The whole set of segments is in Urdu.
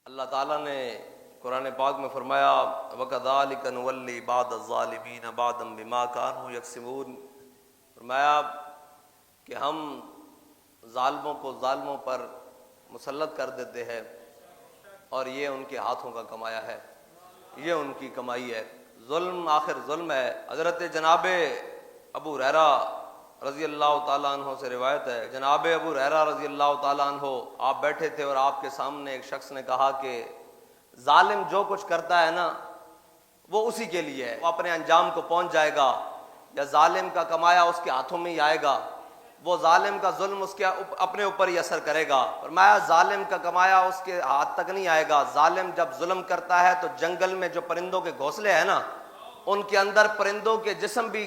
اللہ تعالیٰ نے قرآن پاک میں فرمایا وَكَذَلِكَ نُوَلِّي بَعْضَ الظَّالِمِينَ بَعْضًا بِمَا كَانُوا يَكْسِبُونَ، فرمایا کہ ہم ظالموں کو ظالموں پر مسلط کر دیتے ہیں اور یہ ان کے ہاتھوں کا کمایا ہے، یہ ان کی کمائی ہے۔ ظلم آخر ظلم ہے۔ حضرت جناب ابو ہریرہ رضی اللہ تعالیٰ عنہ سے روایت ہے، جناب ابو ہریرہ رضی اللہ تعالیٰ عنہ آپ بیٹھے تھے اور آپ کے سامنے ایک شخص نے کہا کہ ظالم جو کچھ کرتا ہے نا وہ اسی کے لیے ہے، وہ اپنے انجام کو پہنچ جائے گا، یا ظالم کا کمایا اس کے ہاتھوں میں ہی آئے گا، وہ ظالم کا ظلم اس کے اپنے اوپر ہی اثر کرے گا۔ فرمایا ظالم کا کمایا اس کے ہاتھ تک نہیں آئے گا۔ ظالم جب ظلم کرتا ہے تو جنگل میں جو پرندوں کے گھونسلے ہیں نا ان کے اندر پرندوں کے جسم بھی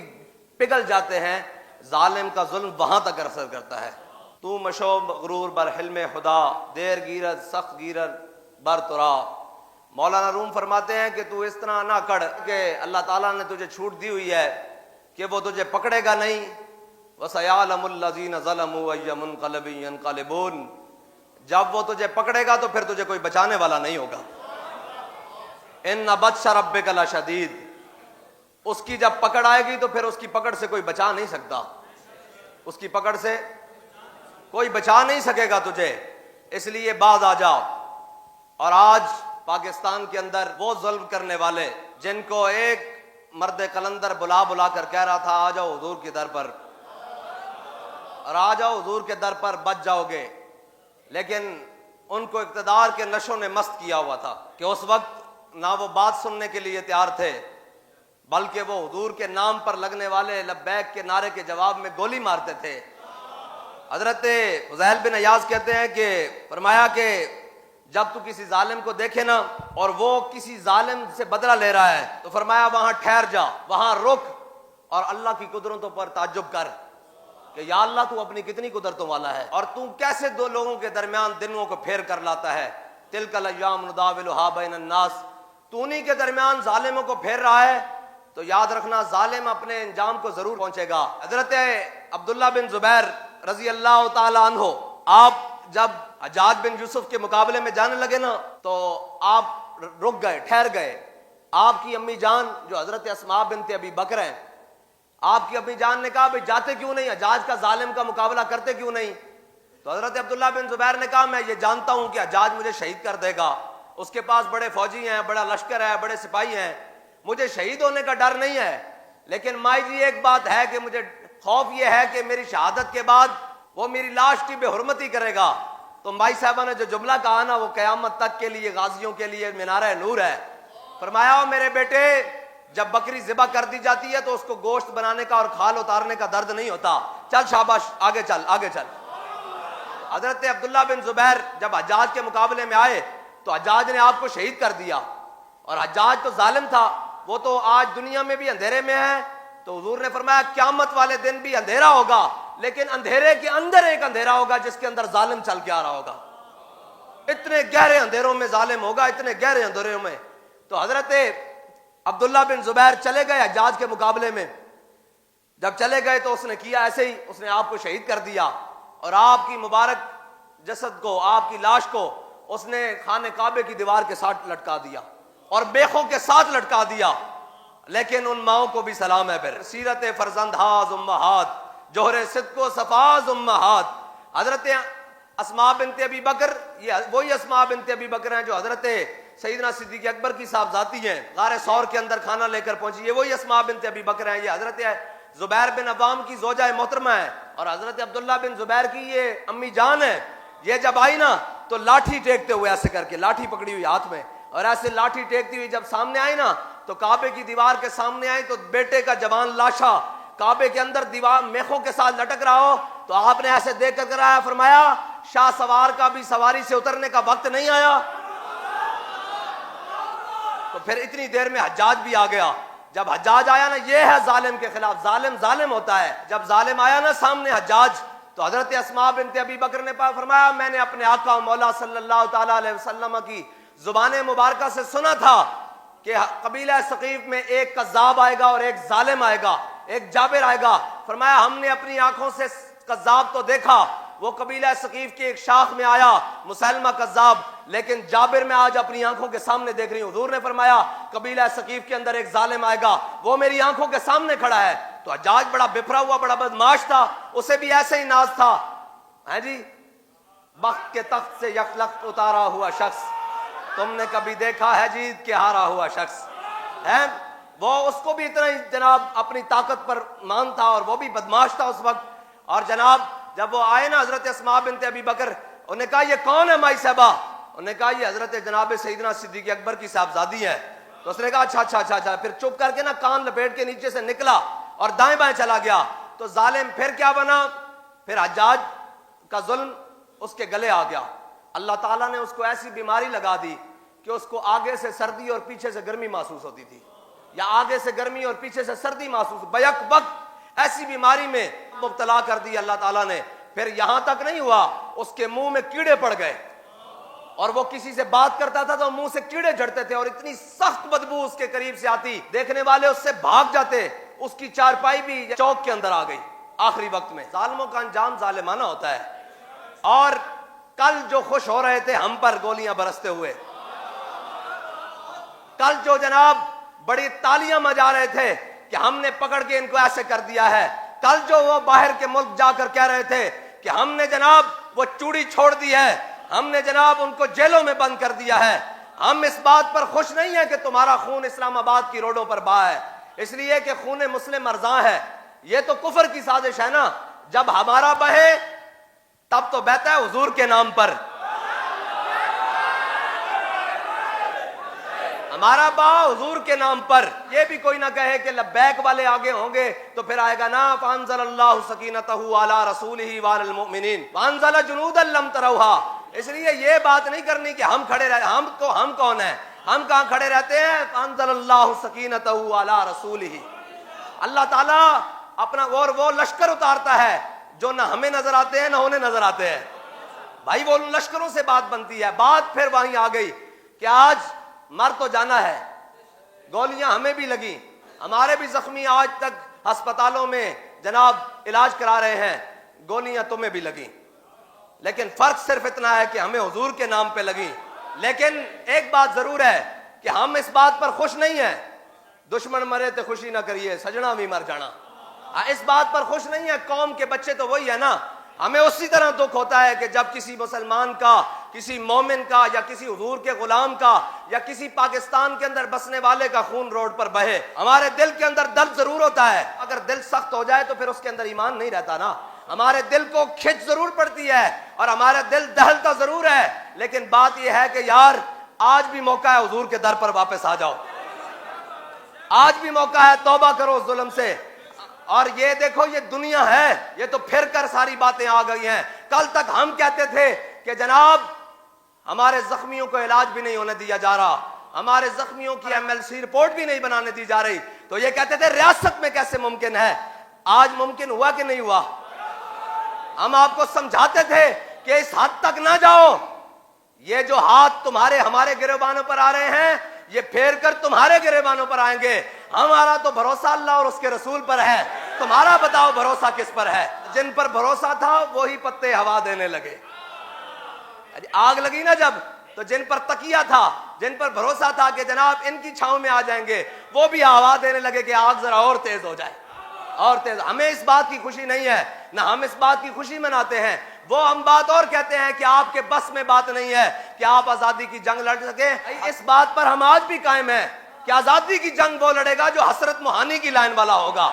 پگھل جاتے ہیں، ظالم کا ظلم وہاں تک اثر کرتا ہے۔ تو مشو مغرور بر حلم خدا، دیر گیرد سخت گیرد بر ترا۔ مولانا روم فرماتے ہیں کہ تو اس طرح نہ کر کہ اللہ تعالیٰ نے تجھے چھوٹ دی ہوئی ہے کہ وہ تجھے پکڑے گا نہیں۔ وَسَيَعْلَمُ الَّذِينَ ظَلَمُوا أَيَّ مُنقَلَبٍ يَنقَلِبُونَ، جب وہ تجھے پکڑے گا تو پھر تجھے کوئی بچانے والا نہیں ہوگا۔ إِنَّ بَطْشَ رَبِّكَ لَشَدِيدٌ، اس کی جب پکڑ آئے گی تو پھر اس کی پکڑ سے کوئی بچا نہیں سکتا، اس کی پکڑ سے کوئی بچا نہیں سکے گا تجھے، اس لیے باز آ جا۔ اور آج پاکستان کے اندر وہ ظلم کرنے والے جن کو ایک مرد قلندر بلا بلا کر کہہ رہا تھا آ جاؤ حضور کے در پر، اور آ جاؤ حضور کے در پر بچ جاؤ گے، لیکن ان کو اقتدار کے نشوں نے مست کیا ہوا تھا کہ اس وقت نہ وہ بات سننے کے لیے تیار تھے بلکہ وہ حضور کے نام پر لگنے والے لبیک کے نعرے کے جواب میں گولی مارتے تھے۔ حضرت فضیل بن عیاض کہتے ہیں کہ فرمایا کہ جب تو کسی ظالم کو دیکھے نا اور وہ کسی ظالم سے بدلہ لے رہا ہے تو فرمایا وہاں ٹھہر جا، وہاں رک اور اللہ کی قدرتوں پر تعجب کر کہ یا اللہ تو اپنی کتنی قدرتوں والا ہے، اور تو کیسے دو لوگوں کے درمیان دنوں کو پھیر کر لاتا ہے۔ تلک الایام نداولھا بین الناس، تو انہی کے درمیان ظالموں کو پھیر رہا ہے تو یاد رکھنا ظالم اپنے انجام کو ضرور پہنچے گا۔ حضرت عبداللہ بن زبیر رضی اللہ تعالی عنہ آپ جب حجاج بن یوسف کے مقابلے میں جانے لگے نا تو آپ رک گئے، ٹھہر گئے۔ آپ کی امی جان جو حضرت اسماء بنت ابی بکر ہیں، آپ کی امی جان نے کہا بھئی جاتے کیوں نہیں، حجاج کا ظالم کا مقابلہ کرتے کیوں نہیں؟ تو حضرت عبداللہ بن زبیر نے کہا میں یہ جانتا ہوں کہ حجاج مجھے شہید کر دے گا، اس کے پاس بڑے فوجی ہیں، بڑا لشکر ہے، بڑے سپاہی ہیں، مجھے شہید ہونے کا ڈر نہیں ہے، لیکن مائی جی ایک بات ہے کہ مجھے خوف یہ ہے کہ میری شہادت کے بعد وہ میری لاش کی بے حرمتی کرے گا۔ تو مائی صاحبہ نے جو جملہ کہا نا وہ قیامت تک کے لیے غازیوں کے لیے مینارہ نور ہے۔ فرمایا میرے بیٹے جب بکری ذبح کر دی جاتی ہے تو اس کو گوشت بنانے کا اور کھال اتارنے کا درد نہیں ہوتا، چل شاباش آگے چل آگے چل۔ حضرت عبداللہ بن زبیر جب حجاج کے مقابلے میں آئے تو حجاج نے آپ کو شہید کر دیا، اور حجاج تو ظالم تھا، وہ تو آج دنیا میں بھی اندھیرے میں ہے، تو حضور نے فرمایا قیامت والے دن بھی اندھیرا ہوگا، لیکن اندھیرے کے اندر ایک اندھیرا ہوگا جس کے اندر ظالم چل کے آ رہا ہوگا۔ اتنے گہرے اندھیروں میں ظالم ہوگا، اتنے گہرے اندھیروں میں۔ تو حضرت عبداللہ بن زبیر چلے گئے حجاج کے مقابلے میں، جب چلے گئے تو اس نے کیا ایسے ہی، اس نے آپ کو شہید کر دیا، اور آپ کی مبارک جسد کو، آپ کی لاش کو اس نے خانہ کعبے کی دیوار کے ساتھ لٹکا دیا اور بیخوں کے ساتھ لٹکا دیا۔ لیکن ان ماؤں کو بھی سلام ہے پھر، سیرت فرزند ہاز امہات، جوہر صدق و صفاز امہات۔ حضرت اسماء بنت ابی بکر، یہ وہی اسماء بنت ابی بکر ہیں جو حضرت سیدنا صدیق اکبر کی صاحبزادی ہیں، غار ثور کے اندر کھانا لے کر پہنچی، یہ وہی اسماء بنت ابی بکر ہیں، یہ حضرت زبیر بن عوام کی زوجہ محترمہ ہے، اور حضرت عبداللہ بن زبیر کی یہ امی جان ہے۔ یہ جب آئی نا تو لاٹھی ٹیکتے ہوئے ایسے کر کے، لاٹھی پکڑی ہوئی ہاتھ میں، اور ایسے لاٹھی ٹیکتی ہوئی جب سامنے آئی نا تو کعبے کی دیوار کے سامنے آئی تو بیٹے کا جوان لاشا کعبے کے اندر دیوار میخوں کے ساتھ لٹک رہا ہو تو آپ نے ایسے دیکھ کر کرایا، فرمایا شاہ سوار کا بھی سواری سے اترنے کا وقت نہیں آیا؟ تو پھر اتنی دیر میں حجاج بھی آ گیا۔ جب حجاج آیا نا، یہ ہے ظالم کے خلاف، ظالم ظالم ہوتا ہے، جب ظالم آیا نا سامنے حجاج تو حضرت اسماء بنت ابی بکر نے فرمایا میں نے اپنے آقا مولا صلی اللہ تعالیٰ علیہ وسلم کی زبان مبارکہ سے سنا تھا کہ قبیلہ ثقیف میں ایک کذاب آئے گا اور ایک ظالم آئے گا، ایک جابر آئے گا۔ فرمایا ہم نے اپنی آنکھوں سے کذاب تو دیکھا وہ قبیلہ ثقیف کے ایک شاخ میں آیا مسلمہ کذاب، لیکن جابر میں آج اپنی آنکھوں کے سامنے دیکھ رہی ہوں، حضور نے فرمایا قبیلہ ثقیف کے اندر ایک ظالم آئے گا، وہ میری آنکھوں کے سامنے کھڑا ہے۔ تو حجاج بڑا بفرا ہوا، بڑا بدماش تھا، اسے بھی ایسے ہی ناز تھا، ہے جی، بخت کے تخت سے یک لخت اتارا ہوا شخص، تم نے کبھی دیکھا ہے جیت کے ہارا ہوا شخص ہے؟ وہ اس کو بھی اتنا ہی جناب اپنی طاقت پر مان تھا، اور وہ بھی بدماش تھا اس وقت۔ اور جناب جب وہ آئے نا حضرت اسماء بنت ابی بکر، انہوں نے کہا یہ کون ہے مائی صاحبہ؟ انہوں نے کہا یہ حضرت جناب سیدنا صدیق اکبر کی صاحبزادی ہے۔ تو اس نے کہا اچھا اچھا اچھا اچھا، پھر چپ کر کے نا کان لپیٹ کے نیچے سے نکلا اور دائیں بائیں چلا گیا۔ تو ظالم پھر کیا بنا؟ پھر حجاج کا ظلم اس کے گلے آ گیا، اللہ تعالیٰ نے اس کو ایسی بیماری لگا دی کہ اس کو آگے سے سردی اور پیچھے سے گرمی محسوس ہوتی تھی، یا آگے سے گرمی اور پیچھے سے سردی محسوس، بیک وقت ایسی بیماری میں مبتلا کر دی اللہ تعالیٰ نے۔ پھر یہاں تک نہیں ہوا، اس کے منہ میں کیڑے پڑ گئے، اور وہ کسی سے بات کرتا تھا تو منہ سے کیڑے جھڑتے تھے، اور اتنی سخت بدبو اس کے قریب سے آتی، دیکھنے والے اس سے بھاگ جاتے، اس کی چارپائی بھی چوک کے اندر آ گئی آخری وقت میں۔ ظالموں کا انجام ظالمانہ ہوتا ہے۔ اور کل جو خوش ہو رہے تھے ہم پر گولیاں برستے ہوئے، کل جو جناب بڑی تالیاں بجا رہے تھے کہ ہم نے پکڑ کے ان کو ایسے کر دیا ہے، کل جو وہ باہر کے ملک جا کر کہہ رہے تھے کہ ہم نے جناب وہ چوڑی چھوڑ دی ہے، ہم نے جناب ان کو جیلوں میں بند کر دیا ہے، ہم اس بات پر خوش نہیں ہیں کہ تمہارا خون اسلام آباد کی روڈوں پر بہا ہے، اس لیے کہ خون مسلم ارزاں ہے۔ یہ تو کفر کی سازش ہے نا، جب ہمارا بہے تب تو بہتا ہے حضور کے نام پر، ہمارا با حضور کے نام پر۔ یہ بھی کوئی نہ کہے کہ لبیک والے آگے ہوں گے تو پھر آئے گا نا فانزل اللہ سکینتہ علی رسولہ وعلی المؤمنین وانزل جنودا لم تروھا۔ اس لیے یہ بات نہیں کرنی کہ ہم کھڑے رہتے، ہم کون ہیں؟ ہم کہاں کھڑے رہتے ہیں؟ فانزل اللہ سکینتہ علی رسولہ، اللہ تعالیٰ اپنا اور وہ لشکر اتارتا ہے جو نہ ہمیں نظر آتے ہیں نہ انہیں نظر آتے ہیں۔ بھائی وہ لشکروں سے بات بنتی ہے۔ بات پھر وہیں آ گئی کہ آج مر تو جانا ہے، گولیاں ہمیں بھی لگی، ہمارے بھی زخمی آج تک ہسپتالوں میں جناب علاج کرا رہے ہیں، گولیاں تمہیں بھی لگی، لیکن فرق صرف اتنا ہے کہ ہمیں حضور کے نام پہ لگی۔ لیکن ایک بات ضرور ہے کہ ہم اس بات پر خوش نہیں ہیں، دشمن مرے تو خوشی نہ کریے سجنا بھی مر جانا، اس بات پر خوش نہیں ہے۔ قوم کے بچے تو وہی ہے نا، ہمیں اسی طرح دکھ ہوتا ہے کہ جب کسی مسلمان کا، کسی مومن کا، یا کسی حضور کے غلام کا، یا کسی پاکستان کے اندر بسنے والے کا خون روڈ پر بہے، ہمارے دل کے اندر درد ضرور ہوتا ہے۔ اگر دل سخت ہو جائے تو پھر اس کے اندر ایمان نہیں رہتا نا، ہمارے دل کو کھچ ضرور پڑتی ہے اور ہمارا دل دہلتا ضرور ہے، لیکن بات یہ ہے کہ یار آج بھی موقع ہے حضور کے در پر واپس آ جاؤ، آج بھی موقع ہے توبہ کرو ظلم سے۔ اور یہ دیکھو یہ دنیا ہے، یہ تو پھر کر ساری باتیں آ گئی ہیں۔ کل تک ہم کہتے تھے کہ جناب ہمارے زخمیوں کو علاج بھی نہیں ہونے دیا جا رہا، ہمارے زخمیوں کی MLC رپورٹ بھی نہیں بنانے دی جا رہی، تو یہ کہتے تھے ریاست میں کیسے ممکن ہے؟ آج ممکن ہوا کہ نہیں ہوا؟ ہم آپ کو سمجھاتے تھے کہ اس حد تک نہ جاؤ، یہ جو ہاتھ تمہارے ہمارے گریبانوں پر آ رہے ہیں یہ پھیر کر تمہارے گریبانوں پر آئیں گے۔ ہمارا تو بھروسہ اللہ اور اس کے رسول پر ہے، تمہارا بتاؤ بھروسہ کس پر ہے؟ جن پر بھروسہ تھا وہی پتے ہوا دینے لگے۔ آگ لگی نا جب، تو جن پر تکیہ تھا، جن پر بھروسہ تھا کہ جناب ان کی چھاؤں میں آ جائیں گے، وہ بھی ہوا دینے لگے کہ آگ ذرا اور تیز ہو جائے، اور تیز۔ ہمیں اس بات کی خوشی نہیں ہے، نہ ہم اس بات کی خوشی مناتے ہیں۔ وہ ہم بات اور کہتے ہیں کہ آپ کے بس میں بات نہیں ہے کہ آپ آزادی کی جنگ لڑ سکیں۔ اس بات پر ہم آج بھی قائم ہیں کہ آزادی کی جنگ وہ لڑے گا جو حسرت موہانی کی لائن والا ہوگا،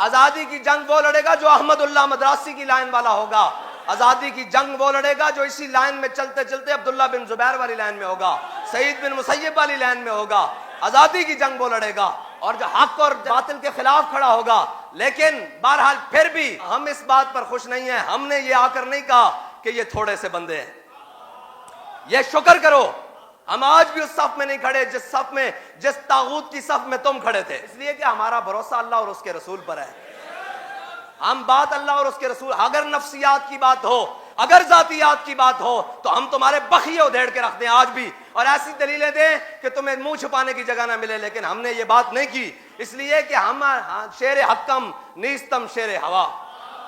آزادی کی جنگ وہ لڑے گا جو احمد اللہ مدراسی کی لائن والا ہوگا، آزادی کی جنگ وہ لڑے گا جو اسی لائن میں چلتے چلتے عبداللہ بن زبیر والی لائن میں ہوگا، سعید بن مسیب والی لائن میں ہوگا۔ آزادی کی جنگ وہ لڑے گا اور جو حق اور باطل کے خلاف کھڑا ہوگا۔ لیکن بہرحال پھر بھی ہم اس بات پر خوش نہیں ہیں، ہم نے یہ آ کر نہیں کہا کہ یہ تھوڑے سے بندے ہیں، یہ شکر کرو ہم آج بھی اس صف میں نہیں کھڑے جس صف میں، جس طاغوت کی صف میں تم کھڑے تھے، اس لیے کہ ہمارا بھروسہ اللہ اور اس کے رسول پر ہے۔ ہم بات اللہ اور اس کے رسول، اگر نفسیات کی بات ہو، اگر ذاتیات کی بات ہو تو ہم تمہارے بخیے ادھیڑ کے رکھ دیں آج بھی، اور ایسی دلیلیں دیں کہ تمہیں منہ چھپانے کی جگہ نہ ملے، لیکن ہم نے یہ بات نہیں کی، اس لیے کہ ہم شیر حکم نیستم شیر ہوا،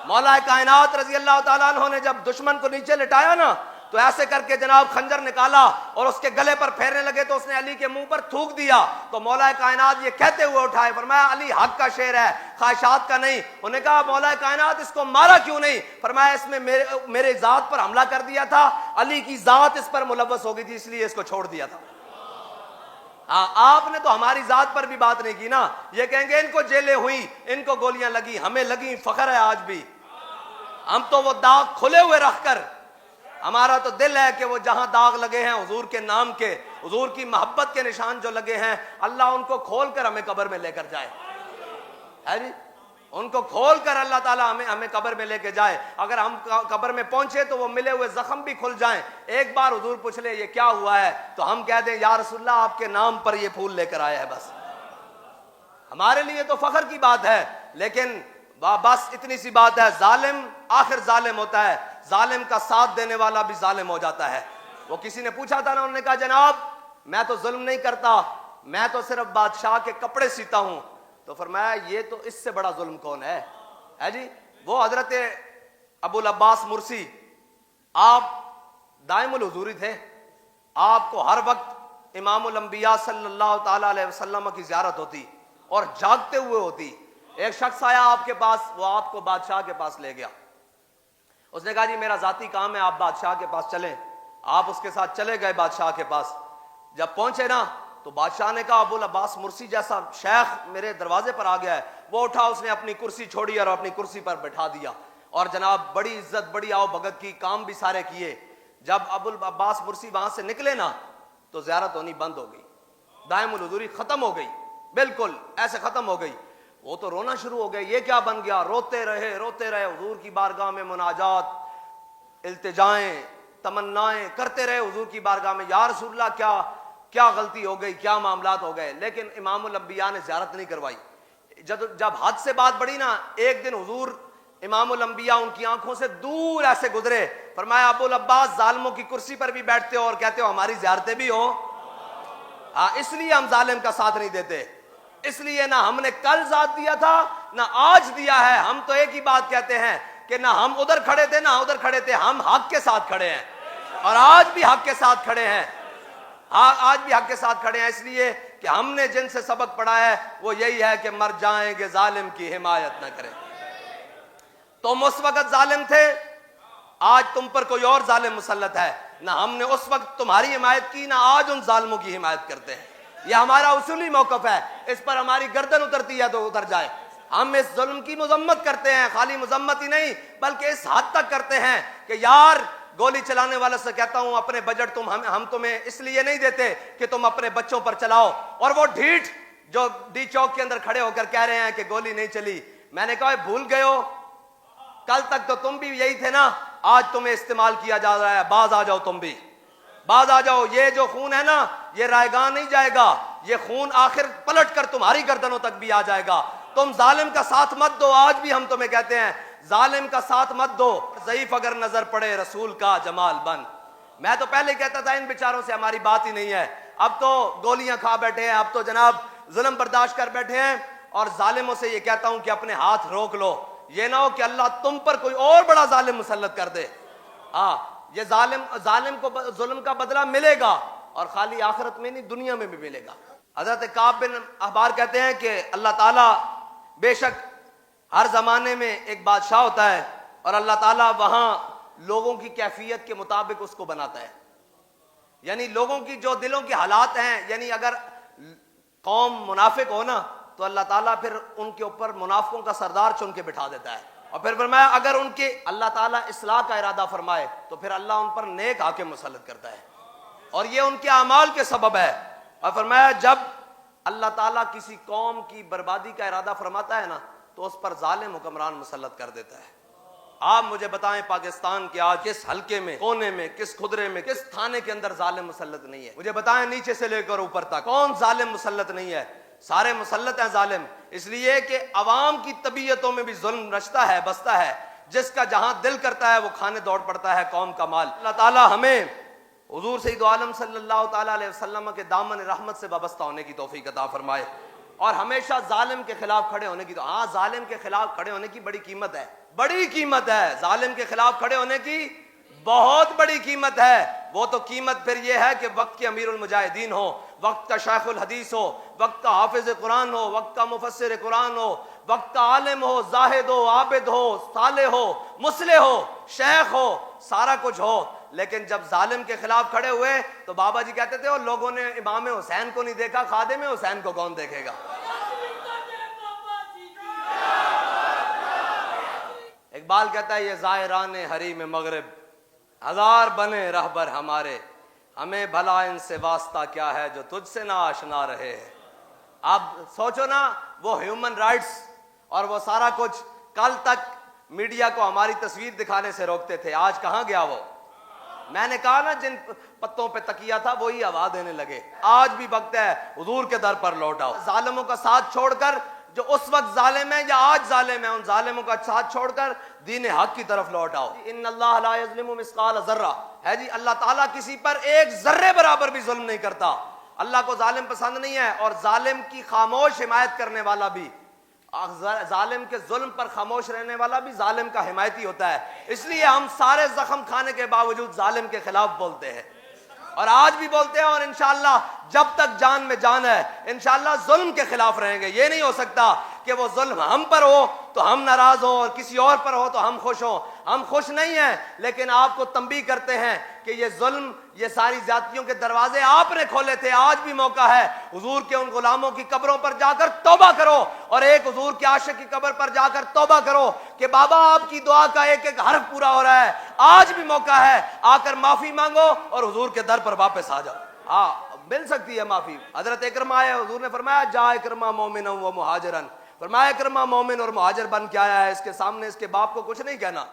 مولا کائنات رضی اللہ تعالیٰ عنہ نے جب دشمن کو نیچے لٹایا نا تو ایسے کر کے جناب خنجر نکالا اور اس کے گلے پر پھیرنے لگے تو اس نے علی کے منہ پر تھوک دیا. تو مولا کائنات یہ کہتے ہوئے اٹھائے, فرمایا علی حق کا شیر ہے, خواہشات کا نہیں. انہوں نے کہا مولا کائنات اس کو مارا کیوں نہیں؟ فرمایا اس میں میرے ذات پر حملہ کر دیا تھا, علی کی ذات اس پر ملوث ہو گئی تھی, اس لیے اس کو چھوڑ دیا تھا. آپ نے تو ہماری ذات پر بھی بات نہیں کی نا. یہ کہیں گے ان کو جیلیں ہوئی, ان کو گولیاں لگی, ہمیں لگی, فخر ہے آج بھی. ہم تو وہ داغ کھلے ہوئے رکھ کر, ہمارا تو دل ہے کہ وہ جہاں داغ لگے ہیں حضور کے نام کے, حضور کی محبت کے نشان جو لگے ہیں, اللہ ان کو کھول کر ہمیں قبر میں لے کر جائے. ہے جی, ان کو کھول کر اللہ تعالیٰ ہمیں قبر میں لے کے جائے. اگر ہم قبر میں پہنچے تو وہ ملے ہوئے زخم بھی کھل جائیں. ایک بار حضور پوچھ لے یہ کیا ہوا ہے, تو ہم کہہ دیں یا رسول اللہ آپ کے نام پر یہ پھول لے کر آیا ہے. بس ہمارے لیے تو فخر کی بات ہے, لیکن بس اتنی سی بات ہے, ظالم آخر ظالم ہوتا ہے, ظالم کا ساتھ دینے والا بھی ظالم ہو جاتا ہے. وہ کسی نے پوچھا تھا نا, انہوں نے کہا جناب میں تو ظلم نہیں کرتا, میں تو صرف بادشاہ کے کپڑے سیتا ہوں. تو فرمایا یہ تو اس سے بڑا ظلم کون ہے جی. وہ حضرت ابو العباس مرسی, آپ دائم الحضوری تھے, آپ کو ہر وقت امام الانبیاء صلی اللہ تعالی علیہ وسلم کی زیارت ہوتی اور جاگتے ہوئے ہوتی. ایک شخص آیا آپ کے پاس, وہ آپ کو بادشاہ کے پاس لے گیا. اس نے کہا جی میرا ذاتی کام ہے, آپ بادشاہ کے پاس چلیں. آپ اس کے ساتھ چلے گئے بادشاہ کے پاس. جب پہنچے نا تو بادشاہ نے کہا ابو العباس مرسی جیسا شیخ میرے دروازے پر آ گیا ہے. وہ اٹھا, اس نے اپنی کرسی چھوڑی اور اپنی کرسی پر بٹھا دیا, اور جناب بڑی عزت بڑی آؤ بھگت کی, کام بھی سارے کیے. جب ابو العباس مرسی وہاں سے نکلے نا تو زیارت ہونی بند ہو گئی, دائم الحضوری ختم ہو گئی, بالکل ایسے ختم ہو گئی. وہ تو رونا شروع ہو گئے, یہ کیا بن گیا؟ روتے رہے حضور کی بارگاہ میں, مناجات, التجائیں, تمنائیں کرتے رہے حضور کی بارگاہ میں, یا رسول اللہ کیا غلطی ہو گئی, کیا معاملات ہو گئے. لیکن امام الانبیاء نے زیارت نہیں کروائی. جب حد سے بات بڑھی نا, ایک دن حضور امام الانبیاء ان کی آنکھوں سے دور ایسے گزرے. فرمایا ابو العباس ظالموں کی کرسی پر بھی بیٹھتے ہو اور کہتے ہو ہماری زیارتیں بھی ہو. اس لیے ہم ظالم کا ساتھ نہیں دیتے, اس لیے نہ ہم نے کل ساتھ دیا تھا نہ آج دیا ہے. ہم تو ایک ہی بات کہتے ہیں کہ نہ ہم ادھر کھڑے تھے نہ ادھر کھڑے تھے, ہم حق کے ساتھ کھڑے ہیں اور آج بھی حق کے ساتھ کھڑے ہیں. آج بھی حق کے ساتھ کھڑے ہیں, اس لیے کہ ہم نے جن سے سبق پڑھا ہے وہ یہی ہے کہ مر جائیں گے ظالم کی حمایت نہ کریں. تم اس وقت ظالم تھے, آج تم پر کوئی اور ظالم مسلط ہے. نہ ہم نے اس وقت تمہاری حمایت کی نہ آج ان ظالموں کی حمایت کرتے ہیں. یہ ہمارا اصولی موقف ہے, اس پر ہماری گردن اترتی ہے تو اتر جائے. ہم اس ظلم کی مذمت کرتے ہیں, خالی مذمت ہی نہیں بلکہ اس حد تک کرتے ہیں کہ یار گولی چلانے والے سے کہتا ہوں اپنے بجٹ ہم تمہیں اس لیے نہیں دیتے کہ تم اپنے بچوں پر چلاؤ, اور وہ ڈھیٹ جو ڈی چوک کے اندر کھڑے ہو کر کہہ رہے ہیں کہ گولی نہیں چلی. میں نے کہا بھول گئے ہو, کل تک تو تم بھی یہی تھے نا, آج تمہیں استعمال کیا جا رہا ہے. باز آ جاؤ, تم بھی باز آ جاؤ. یہ جو خون ہے نا یہ رائے گاہ نہیں جائے گا, یہ خون آخر پلٹ کر تمہاری گردنوں تک بھی آ جائے گا. تم ظالم کا ساتھ مت دو, آج بھی ہم تمہیں کہتے ہیں ظالم کا ساتھ مت دو. ضعیف اگر نظر پڑے رسول کا جمال بن. میں تو پہلے کہتا تھا ان بیچاروں سے ہماری بات ہی نہیں ہے, اب تو گولیاں کھا بیٹھے ہیں, اب تو جناب ظلم برداشت کر بیٹھے ہیں. اور ظالموں سے یہ کہتا ہوں کہ اپنے ہاتھ روک لو, یہ نہ ہو کہ اللہ تم پر کوئی اور بڑا ظالم مسلط کر دے. یہ ظالم کو ظلم کا بدلہ ملے گا, اور خالی آخرت میں نہیں دنیا میں بھی ملے گا. حضرت کعب بن احبار کہتے ہیں کہ اللہ تعالیٰ بے شک ہر زمانے میں ایک بادشاہ ہوتا ہے اور اللہ تعالیٰ وہاں لوگوں کی کیفیت کے مطابق اس کو بناتا ہے. یعنی لوگوں کی جو دلوں کے حالات ہیں, یعنی اگر قوم منافق ہو نا تو اللہ تعالیٰ پھر ان کے اوپر منافقوں کا سردار چن کے بٹھا دیتا ہے. اور پھر فرمایا اگر ان کے اللہ تعالیٰ اصلاح کا ارادہ فرمائے تو پھر اللہ ان پر نیک حاکم مسلط کرتا ہے, اور یہ ان کے اعمال کے سبب ہے. اور فرمایا جب اللہ تعالیٰ کسی قوم کی بربادی کا ارادہ فرماتا ہے نا تو اس پر ظالم حکمران مسلط کر دیتا ہے. آپ مجھے بتائیں پاکستان کے آج کس حلقے میں, کونے میں, کس خدرے میں, کس تھانے کے اندر ظالم مسلط نہیں ہے؟ مجھے بتائیں نیچے سے لے کر اوپر تک کون ظالم مسلط نہیں ہے؟ سارے مسلط ہیں ظالم, اس لیے کہ عوام کی طبیعتوں میں بھی ظلم رچتا ہے, بستا ہے. جس کا جہاں دل کرتا ہے وہ کھانے دوڑ پڑتا ہے قوم کا مال. اللہ تعالیٰ ہمیں حضور سید عالم صلی اللہ تعالیٰ علیہ وسلم کے دامن رحمت سے وابستہ ہونے کی توفیق عطا فرمائے, اور ہمیشہ ظالم کے خلاف کھڑے ہونے کی. ظالم کے خلاف کھڑے ہونے کی بڑی قیمت ہے, بڑی قیمت ہے، ظالم کے خلاف کھڑے ہونے کی بہت بڑی قیمت ہے۔ وہ تو قیمت پھر یہ ہے کہ وقت کے امیر المجاہدین ہو، وقت کا شیخ الحدیث ہو، وقت کا حافظ قرآن ہو، وقت کا مفسر قرآن ہو، وقت کا عالم ہو، زاہد ہو، عابد ہو، صالح ہو، مصلح ہو، شیخ ہو، سارا کچھ ہو، لیکن جب ظالم کے خلاف کھڑے ہوئے تو بابا جی کہتے تھے اور لوگوں نے امام حسین کو نہیں دیکھا، خادم حسین کو کون دیکھے گا؟ اقبال کہتا ہے یہ زائران حریم مغرب ہزار بنے رہبر ہمارے، ہمیں بھلا ان سے واسطہ کیا ہے جو تجھ سے نہ آشنا رہے ہیں۔ آپ سوچو نا، وہ ہیومن رائٹس اور وہ سارا کچھ کل تک میڈیا کو ہماری تصویر دکھانے سے روکتے تھے، آج کہاں گیا وہ؟ میں نے کہا نا جن پتوں پہ تکیا تھا وہی ہوا دینے لگے۔ آج بھی وقت ہے حضور کے در پر لوٹ آؤ، ظالموں کا ساتھ چھوڑ کر، جو اس وقت ظالم ہیں یا آج ظالم ہیں، ان ظالموں کا ساتھ چھوڑ کر دین حق کی طرف لوٹ آؤ۔ ان اللہ لا یظلم مثقال ذرہ ہے جی، اللہ تعالیٰ کسی پر ایک ذرے برابر بھی ظلم نہیں کرتا۔ اللہ کو ظالم پسند نہیں ہے، اور ظالم کی خاموش حمایت کرنے والا بھی، ظالم کے ظلم پر خاموش رہنے والا بھی ظالم کا حمایتی ہوتا ہے۔ اس لیے ہم سارے زخم کھانے کے باوجود ظالم کے خلاف بولتے ہیں، اور آج بھی بولتے ہیں، اور انشاءاللہ جب تک جان میں جان ہے انشاءاللہ ظلم کے خلاف رہیں گے۔ یہ نہیں ہو سکتا کہ وہ ظلم ہم پر ہو تو ہم ناراض ہوں اور کسی اور پر ہو تو ہم خوش ہوں۔ ہم خوش نہیں ہیں، لیکن آپ کو تنبیہ کرتے ہیں کہ یہ ظلم، یہ ساری زیادتیوں کے دروازے آپ نے کھولے تھے، آج بھی موقع ہے حضور کے ان غلاموں کی قبروں پر جا کر توبہ کرو، اور ایک حضور کے عاشق کی قبر پر جا کر توبہ کرو کہ بابا آپ کی دعا کا ایک ایک حرف پورا ہو رہا ہے۔ آج بھی موقع ہے، آ کر معافی مانگو اور حضور کے در پر واپس آ جاؤ۔ ہاں مل سکتی ہے معافی۔ حضرت اکرمہ آئے، حضور نے فرمایا جا اکرمہ مومنا و مہاجرن، فرمایا اکرمہ مومن اور مہاجر بن کے آیا ہے، اس کے سامنے اس کے باپ کو کچھ نہیں کہنا۔